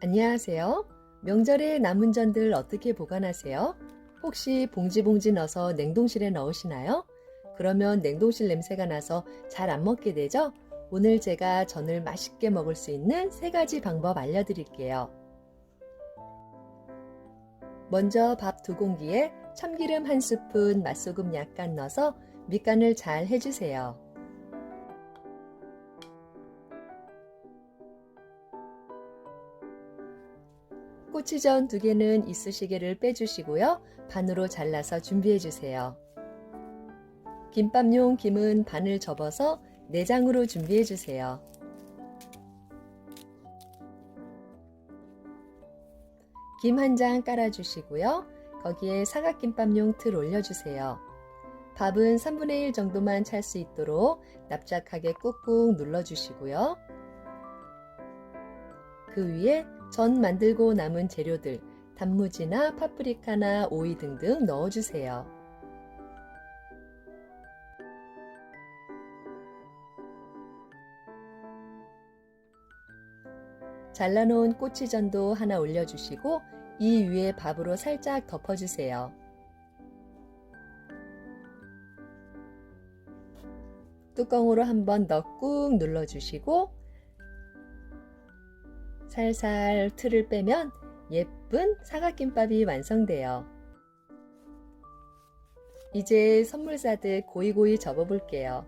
안녕하세요. 명절에 남은 전들 어떻게 보관하세요? 혹시 봉지 넣어서 냉동실에 넣으시나요? 그러면 냉동실 냄새가 나서 잘 안 먹게 되죠? 오늘 제가 전을 맛있게 먹을 수 있는 3가지 방법 알려드릴게요. 먼저 밥 2공기에 참기름 1스푼, 맛소금 약간 넣어서 밑간을 잘 해주세요. 꼬치전 2개는 이쑤시개를 빼주시고요. 반으로 잘라서 준비해주세요. 김밥용 김은 반을 접어서 내장으로 준비해주세요. 김 1장 깔아주시고요. 거기에 사각김밥용 틀 올려주세요. 밥은 3분의 1 정도만 찰 수 있도록 납작하게 꾹꾹 눌러주시고요. 그 위에 전 만들고 남은 재료들, 단무지나 파프리카나 오이 등등 넣어주세요. 잘라놓은 꼬치전도 하나 올려주시고 이 위에 밥으로 살짝 덮어주세요. 뚜껑으로 한번 더 꾹 눌러주시고 살살 틀을 빼면 예쁜 사각김밥이 완성돼요. 이제 선물 싸듯 고이고이 접어볼게요.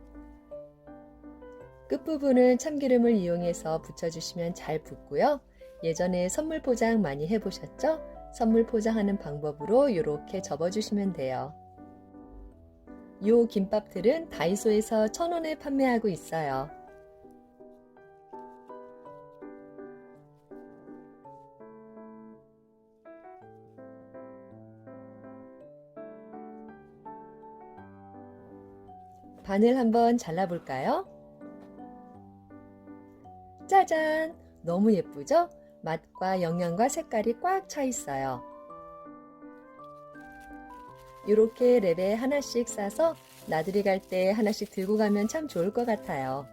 끝부분은 참기름을 이용해서 붙여주시면 잘 붙고요. 예전에 선물 포장 많이 해보셨죠? 선물 포장하는 방법으로 이렇게 접어주시면 돼요. 요 김밥틀은 다이소에서 1,000원에 판매하고 있어요. 반을 한번 잘라볼까요? 짜잔! 너무 예쁘죠? 맛과 영양과 색깔이 꽉 차 있어요. 이렇게 랩에 하나씩 싸서 나들이 갈 때 하나씩 들고 가면 참 좋을 것 같아요.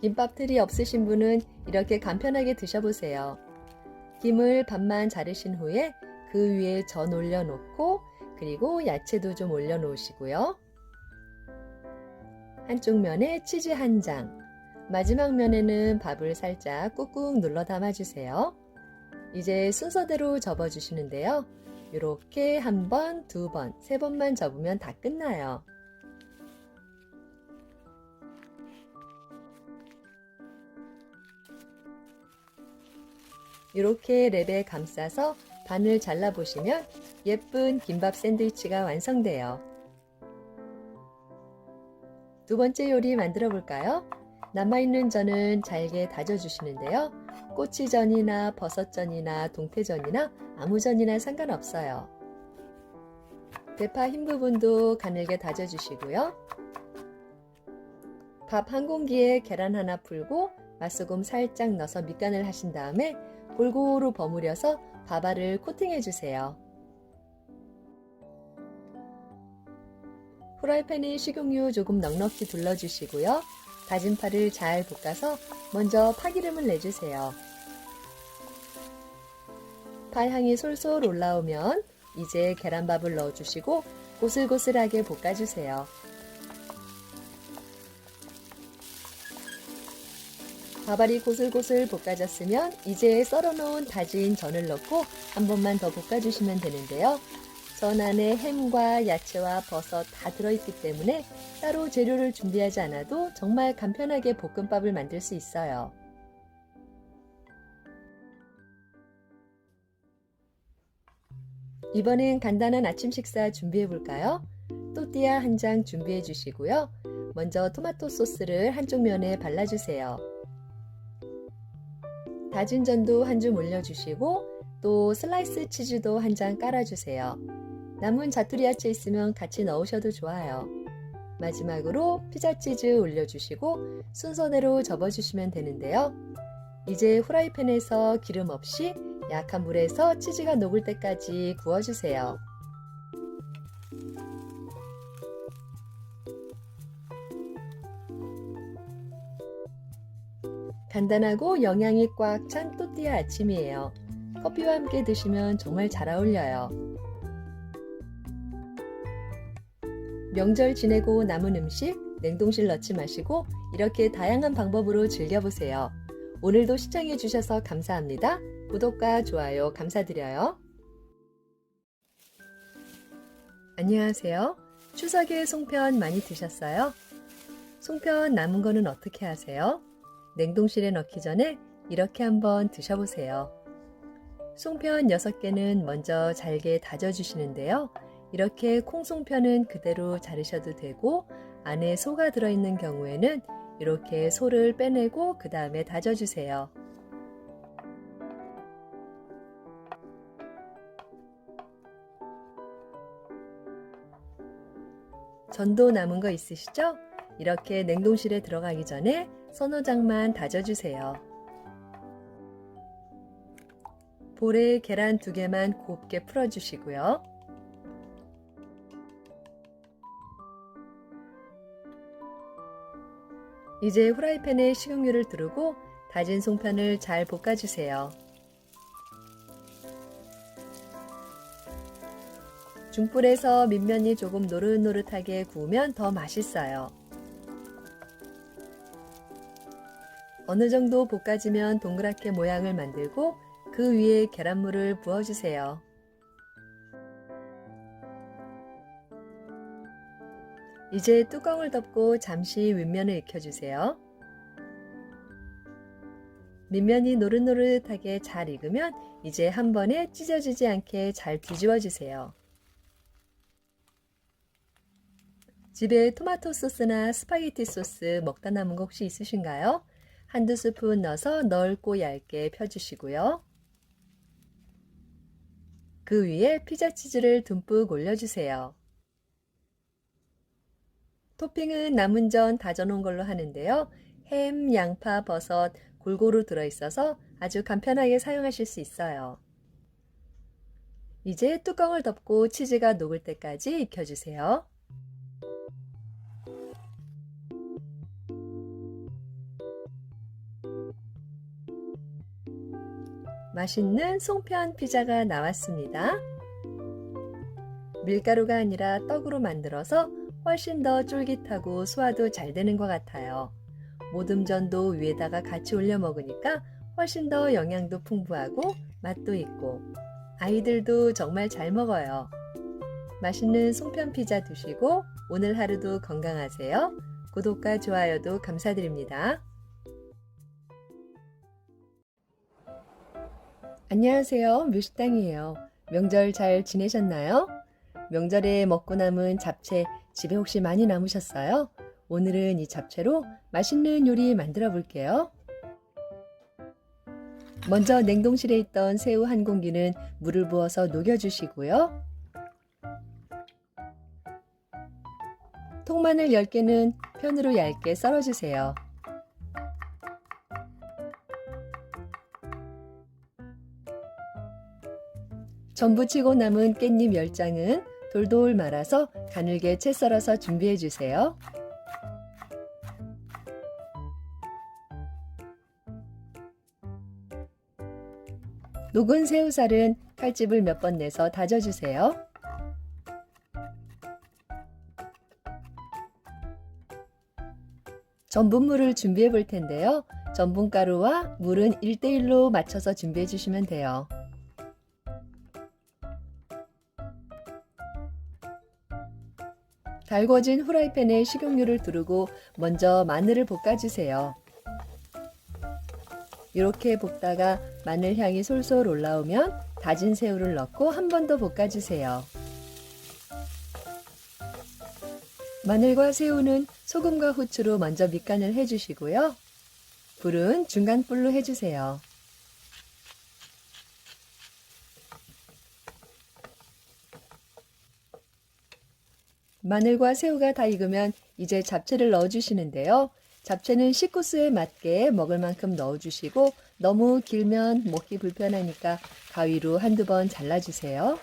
김밥틀이 없으신 분은 이렇게 간편하게 드셔보세요. 김을 반만 자르신 후에 그 위에 전 올려놓고 그리고 야채도 좀 올려놓으시고요. 한쪽 면에 치즈 1장, 마지막 면에는 밥을 살짝 꾹꾹 눌러 담아주세요. 이제 순서대로 접어주시는데요. 이렇게 1번, 2번, 3번만 접으면 다 끝나요. 이렇게 랩에 감싸서 반을 잘라보시면 예쁜 김밥 샌드위치가 완성돼요. 2번째 요리 만들어 볼까요? 남아있는 전은 잘게 다져주시는데요. 꼬치전이나 버섯전이나 동태전이나 아무 전이나 상관없어요. 대파 흰 부분도 가늘게 다져주시고요. 밥 1공기에 계란 하나 풀고 맛소금 살짝 넣어서 밑간을 하신 다음에 골고루 버무려서 밥알을 코팅해주세요. 후라이팬에 식용유 조금 넉넉히 둘러주시고요. 다진 파를 잘 볶아서 먼저 파기름을 내주세요. 파 향이 솔솔 올라오면 이제 계란밥을 넣어주시고 고슬고슬하게 볶아주세요. 밥알이 고슬고슬 볶아졌으면 이제 썰어놓은 다진 전을 넣고 한 번만 더 볶아주시면 되는데요. 전 안에 햄과 야채와 버섯 다 들어있기 때문에 따로 재료를 준비하지 않아도 정말 간편하게 볶음밥을 만들 수 있어요. 이번엔 간단한 아침 식사 준비해 볼까요? 또띠아 1장 준비해 주시고요. 먼저 토마토 소스를 한쪽 면에 발라주세요. 다진 전도 한 줌 올려주시고 또 슬라이스 치즈도 1장 깔아주세요. 남은 자투리 야채 있으면 같이 넣으셔도 좋아요. 마지막으로 피자 치즈 올려주시고 순서대로 접어주시면 되는데요. 이제 후라이팬에서 기름 없이 약한 불에서 치즈가 녹을 때까지 구워주세요. 간단하고 영양이 꽉 찬 또띠아 아침이에요. 커피와 함께 드시면 정말 잘 어울려요. 명절 지내고 남은 음식 냉동실 넣지 마시고 이렇게 다양한 방법으로 즐겨보세요. 오늘도 시청해 주셔서 감사합니다. 구독과 좋아요 감사드려요. 안녕하세요. 추석에 송편 많이 드셨어요? 송편 남은 거는 어떻게 하세요? 냉동실에 넣기 전에 이렇게 한번 드셔보세요. 송편 6개는 먼저 잘게 다져주시는데요. 이렇게 콩송편은 그대로 자르셔도 되고 안에 소가 들어있는 경우에는 이렇게 소를 빼내고 그 다음에 다져주세요. 전도 남은 거 있으시죠? 이렇게 냉동실에 들어가기 전에 서너 장만 다져주세요. 볼에 계란 2개만 곱게 풀어주시고요. 이제 후라이팬에 식용유를 두르고 다진 송편을 잘 볶아주세요. 중불에서 밑면이 조금 노릇노릇하게 구우면 더 맛있어요. 어느 정도 볶아지면 동그랗게 모양을 만들고 그 위에 계란물을 부어주세요. 이제 뚜껑을 덮고 잠시 윗면을 익혀주세요. 밑면이 노릇노릇하게 잘 익으면 이제 한 번에 찢어지지 않게 잘 뒤집어주세요. 집에 토마토 소스나 스파게티 소스 먹다 남은 거 혹시 있으신가요? 한두 스푼 넣어서 넓고 얇게 펴주시고요. 그 위에 피자 치즈를 듬뿍 올려주세요. 토핑은 남은 전 다져놓은 걸로 하는데요. 햄, 양파, 버섯 골고루 들어있어서 아주 간편하게 사용하실 수 있어요. 이제 뚜껑을 덮고 치즈가 녹을 때까지 익혀주세요. 맛있는 송편 피자가 나왔습니다. 밀가루가 아니라 떡으로 만들어서 훨씬 더 쫄깃하고 소화도 잘 되는 것 같아요. 모듬전도 위에다가 같이 올려 먹으니까 훨씬 더 영양도 풍부하고 맛도 있고 아이들도 정말 잘 먹어요. 맛있는 송편 피자 드시고 오늘 하루도 건강하세요. 구독과 좋아요도 감사드립니다. 안녕하세요. 묘식당이에요. 명절 잘 지내셨나요? 명절에 먹고 남은 잡채 집에 혹시 많이 남으셨어요? 오늘은 이 잡채로 맛있는 요리 만들어 볼게요. 먼저 냉동실에 있던 새우 한 공기는 물을 부어서 녹여주시고요. 통마늘 10개는 편으로 얇게 썰어주세요. 전부 치고 남은 깻잎 10장은 돌돌 말아서 가늘게 채 썰어서 준비해 주세요. 녹은 새우살은 칼집을 몇 번 내서 다져주세요. 전분물을 준비해 볼 텐데요. 전분가루와 물은 1:1로 맞춰서 준비해 주시면 돼요. 달궈진 후라이팬에 식용유를 두르고 먼저 마늘을 볶아주세요. 이렇게 볶다가 마늘 향이 솔솔 올라오면 다진 새우를 넣고 한 번 더 볶아주세요. 마늘과 새우는 소금과 후추로 먼저 밑간을 해주시고요. 불은 중간불로 해주세요. 마늘과 새우가 다 익으면 이제 잡채를 넣어주시는데요. 잡채는 식구수에 맞게 먹을 만큼 넣어주시고 너무 길면 먹기 불편하니까 가위로 한두 번 잘라주세요.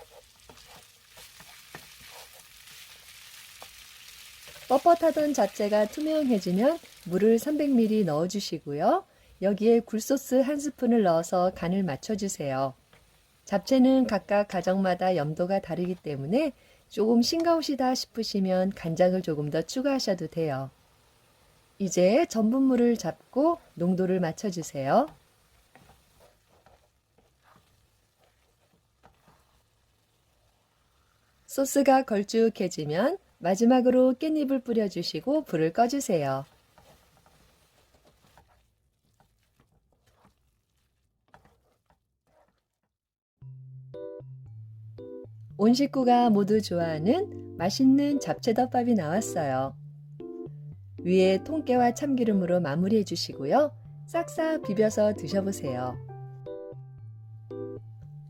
뻣뻣하던 잡채가 투명해지면 물을 300ml 넣어주시고요. 여기에 굴소스 한 스푼을 넣어서 간을 맞춰주세요. 잡채는 각각 가정마다 염도가 다르기 때문에 조금 싱거우시다 싶으시면 간장을 조금 더 추가하셔도 돼요. 이제 전분물을 잡고 농도를 맞춰주세요. 소스가 걸쭉해지면 마지막으로 깻잎을 뿌려주시고 불을 꺼주세요. 온 식구가 모두 좋아하는 맛있는 잡채덮밥이 나왔어요. 위에 통깨와 참기름으로 마무리해 주시고요. 싹싹 비벼서 드셔보세요.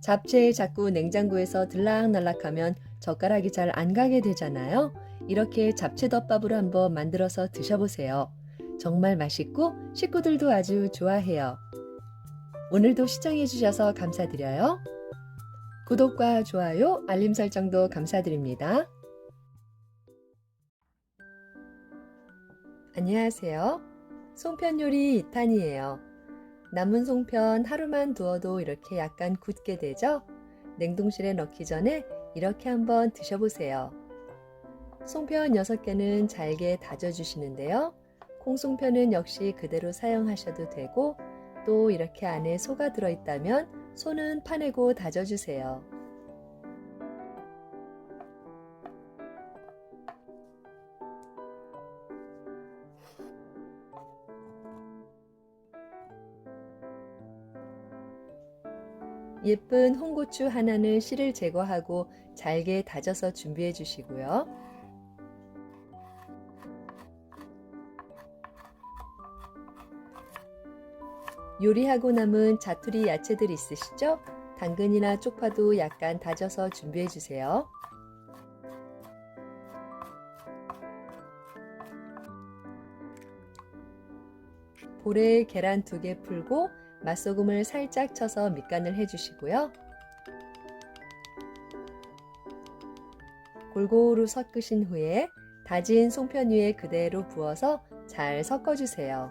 잡채 자꾸 냉장고에서 들락날락하면 젓가락이 잘 안 가게 되잖아요. 이렇게 잡채덮밥으로 한번 만들어서 드셔보세요. 정말 맛있고 식구들도 아주 좋아해요. 오늘도 시청해 주셔서 감사드려요. 구독과 좋아요, 알림 설정도 감사드립니다. 안녕하세요. 송편 요리 2탄이에요. 남은 송편 하루만 두어도 이렇게 약간 굳게 되죠? 냉동실에 넣기 전에 이렇게 한번 드셔보세요. 송편 6개는 잘게 다져주시는데요. 콩송편은 역시 그대로 사용하셔도 되고 또 이렇게 안에 소가 들어있다면 소는 파내고 다져주세요. 예쁜 홍고추 하나는 씨를 제거하고 잘게 다져서 준비해 주시고요. 요리하고 남은 자투리 야채들 있으시죠? 당근이나 쪽파도 약간 다져서 준비해 주세요. 볼에 계란 2개 풀고 맛소금을 살짝 쳐서 밑간을 해주시고요. 골고루 섞으신 후에 다진 송편 위에 그대로 부어서 잘 섞어주세요.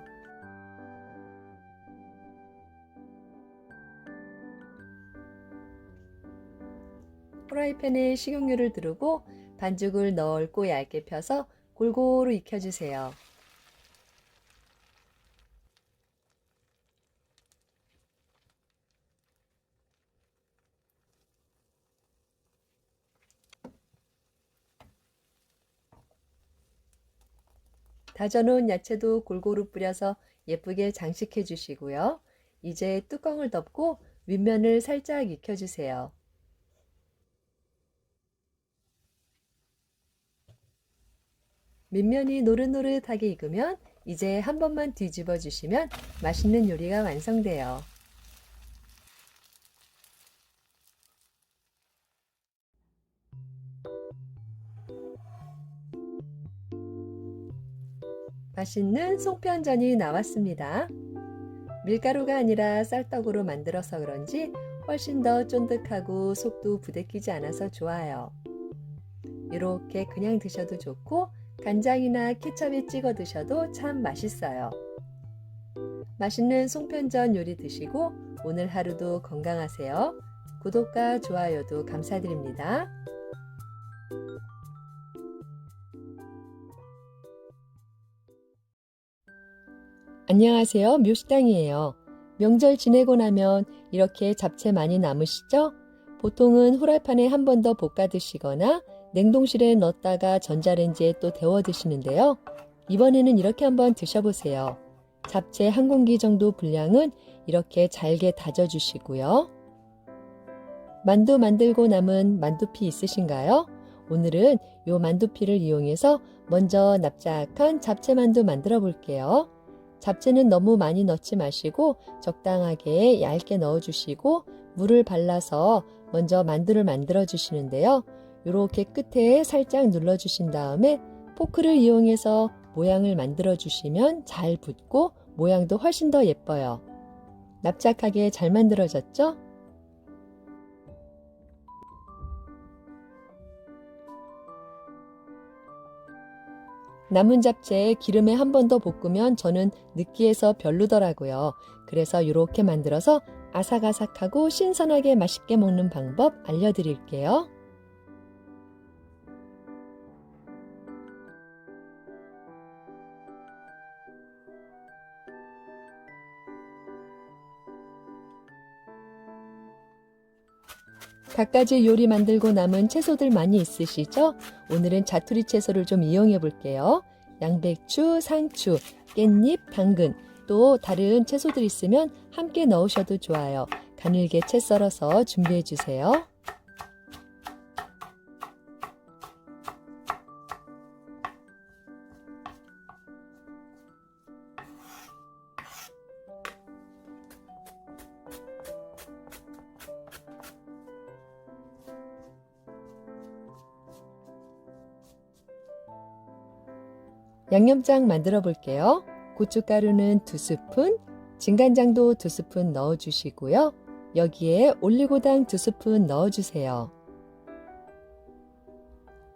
프라이팬에 식용유를 두르고 반죽을 넓고 얇게 펴서 골고루 익혀주세요. 다져놓은 야채도 골고루 뿌려서 예쁘게 장식해 주시고요. 이제 뚜껑을 덮고 윗면을 살짝 익혀주세요. 밑면이 노릇노릇하게 익으면 이제 한 번만 뒤집어 주시면 맛있는 요리가 완성돼요. 맛있는 송편전이 나왔습니다. 밀가루가 아니라 쌀떡으로 만들어서 그런지 훨씬 더 쫀득하고 속도 부대끼지 않아서 좋아요. 이렇게 그냥 드셔도 좋고 간장이나 케첩에 찍어 드셔도 참 맛있어요. 맛있는 송편전 요리 드시고 오늘 하루도 건강하세요. 구독과 좋아요도 감사드립니다. 안녕하세요. 묘식당이에요. 명절 지내고 나면 이렇게 잡채 많이 남으시죠? 보통은 후라이팬에 한 번 더 볶아 드시거나 냉동실에 넣었다가 전자레인지에 또 데워 드시는데요. 이번에는 이렇게 한번 드셔보세요. 잡채 한 공기 정도 분량은 이렇게 잘게 다져 주시고요. 만두 만들고 남은 만두피 있으신가요? 오늘은 이 만두피를 이용해서 먼저 납작한 잡채 만두 만들어 볼게요. 잡채는 너무 많이 넣지 마시고 적당하게 얇게 넣어주시고 물을 발라서 먼저 만두를 만들어 주시는데요. 이렇게 끝에 살짝 눌러주신 다음에 포크를 이용해서 모양을 만들어 주시면 잘 붙고 모양도 훨씬 더 예뻐요. 납작하게 잘 만들어졌죠? 남은 잡채에 기름에 한 번 더 볶으면 저는 느끼해서 별로더라고요. 그래서 이렇게 만들어서 아삭아삭하고 신선하게 맛있게 먹는 방법 알려드릴게요. 갖가지 요리 만들고 남은 채소들 많이 있으시죠? 오늘은 자투리 채소를 좀 이용해 볼게요. 양배추, 상추, 깻잎, 당근, 또 다른 채소들 있으면 함께 넣으셔도 좋아요. 가늘게 채 썰어서 준비해 주세요. 양념장 만들어 볼게요. 고춧가루는 2스푼, 진간장도 2스푼 넣어주시고요. 여기에 올리고당 2스푼 넣어주세요.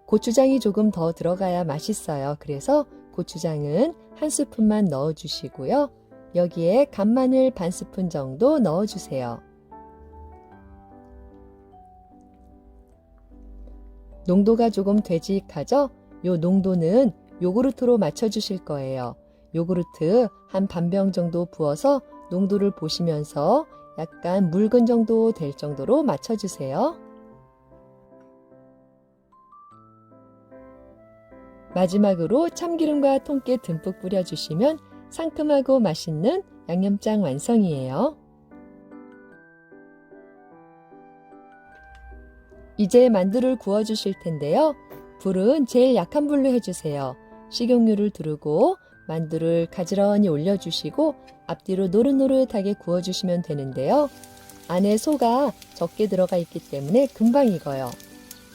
고추장이 조금 더 들어가야 맛있어요. 그래서 고추장은 1스푼만 넣어주시고요. 여기에 간마늘 반스푼 정도 넣어주세요. 농도가 조금 되직하죠? 요 농도는 요구르트로 맞춰주실 거예요. 요구르트 한 반병 정도 부어서 농도를 보시면서 약간 묽은 정도 될 정도로 맞춰주세요. 마지막으로 참기름과 통깨 듬뿍 뿌려주시면 상큼하고 맛있는 양념장 완성이에요. 이제 만두를 구워주실 텐데요. 불은 제일 약한 불로 해주세요. 식용유를 두르고 만두를 가지런히 올려주시고 앞뒤로 노릇노릇하게 구워주시면 되는데요. 안에 소가 적게 들어가 있기 때문에 금방 익어요.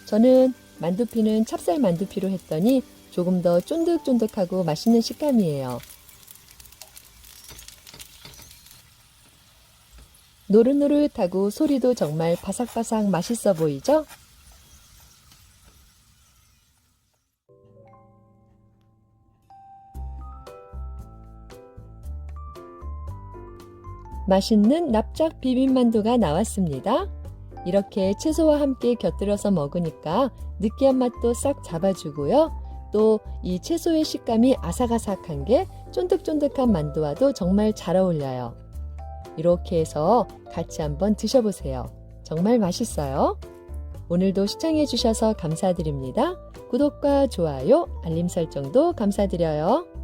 저는 만두피는 찹쌀 만두피로 했더니 조금 더 쫀득쫀득하고 맛있는 식감이에요. 노릇노릇하고 소리도 정말 바삭바삭 맛있어 보이죠? 맛있는 납작 비빔만두가 나왔습니다. 이렇게 채소와 함께 곁들여서 먹으니까 느끼한 맛도 싹 잡아주고요. 또 이 채소의 식감이 아삭아삭한 게 쫀득쫀득한 만두와도 정말 잘 어울려요. 이렇게 해서 같이 한번 드셔보세요. 정말 맛있어요. 오늘도 시청해 주셔서 감사드립니다. 구독과 좋아요, 알림 설정도 감사드려요.